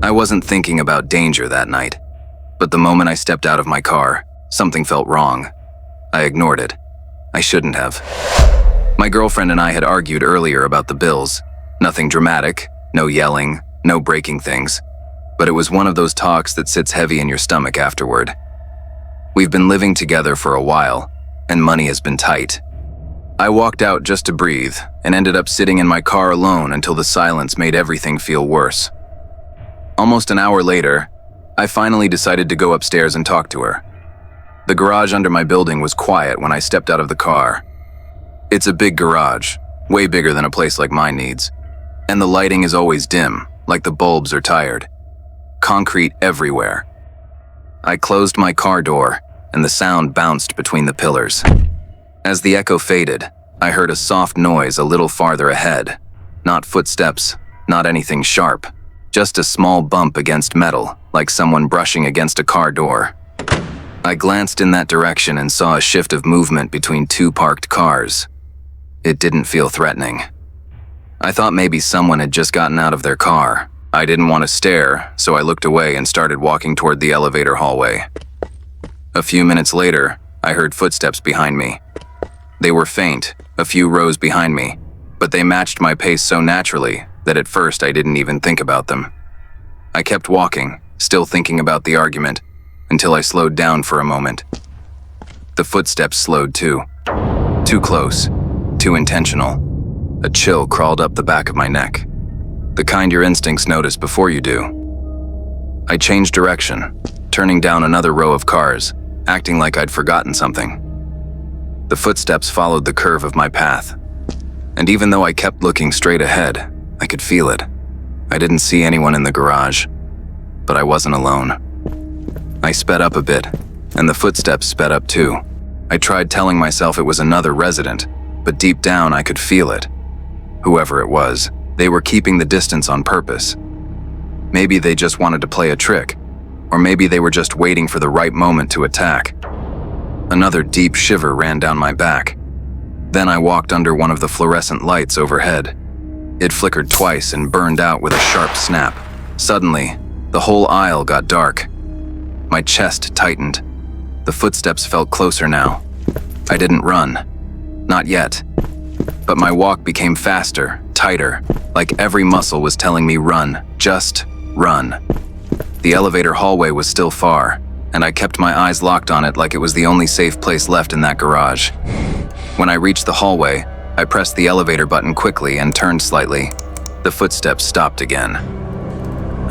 I wasn't thinking about danger that night, but the moment I stepped out of my car, something felt wrong. I ignored it. I shouldn't have. My girlfriend and I had argued earlier about the bills. Nothing dramatic, no yelling, no breaking things. But it was one of those talks that sits heavy in your stomach afterward. We've been living together for a while, and money has been tight. I walked out just to breathe and ended up sitting in my car alone until the silence made everything feel worse. Almost an hour later, I finally decided to go upstairs and talk to her. The garage under my building was quiet when I stepped out of the car. It's a big garage, way bigger than a place like mine needs. And the lighting is always dim, like the bulbs are tired. Concrete everywhere. I closed my car door, and the sound bounced between the pillars. As the echo faded, I heard a soft noise a little farther ahead. Not footsteps, not anything sharp, just a small bump against metal, like someone brushing against a car door. I glanced in that direction and saw a shift of movement between two parked cars. It didn't feel threatening. I thought maybe someone had just gotten out of their car. I didn't want to stare, so I looked away and started walking toward the elevator hallway. A few minutes later, I heard footsteps behind me. They were faint, a few rows behind me, but they matched my pace so naturally that at first I didn't even think about them. I kept walking, still thinking about the argument, until I slowed down for a moment. The footsteps slowed too. Too close, too intentional. A chill crawled up the back of my neck. The kind your instincts notice before you do. I changed direction, turning down another row of cars, acting like I'd forgotten something. The footsteps followed the curve of my path, and even though I kept looking straight ahead, I could feel it. I didn't see anyone in the garage, but I wasn't alone. I sped up a bit, and the footsteps sped up too. I tried telling myself it was another resident, but deep down I could feel it. Whoever it was, they were keeping the distance on purpose. Maybe they just wanted to play a trick, or maybe they were just waiting for the right moment to attack. Another deep shiver ran down my back. Then I walked under one of the fluorescent lights overhead. It flickered twice and burned out with a sharp snap. Suddenly, the whole aisle got dark. My chest tightened. The footsteps felt closer now. I didn't run. Not yet. But my walk became faster, tighter, like every muscle was telling me run, just run. The elevator hallway was still far, and I kept my eyes locked on it like it was the only safe place left in that garage. When I reached the hallway, I pressed the elevator button quickly and turned slightly. The footsteps stopped again.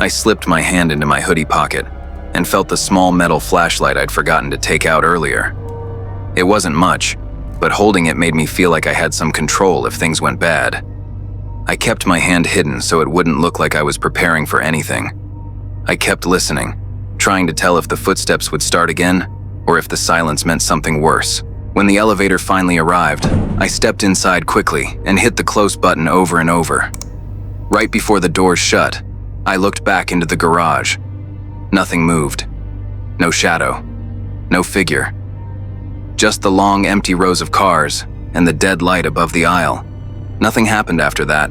I slipped my hand into my hoodie pocket and felt the small metal flashlight I'd forgotten to take out earlier. It wasn't much, but holding it made me feel like I had some control if things went bad. I kept my hand hidden so it wouldn't look like I was preparing for anything. I kept listening, trying to tell if the footsteps would start again or if the silence meant something worse. When the elevator finally arrived, I stepped inside quickly and hit the close button over and over. Right before the doors shut, I looked back into the garage. Nothing moved. No shadow. No figure. Just the long, empty rows of cars and the dead light above the aisle. Nothing happened after that,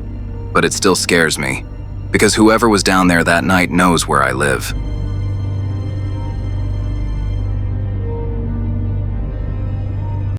but it still scares me, because whoever was down there that night knows where I live.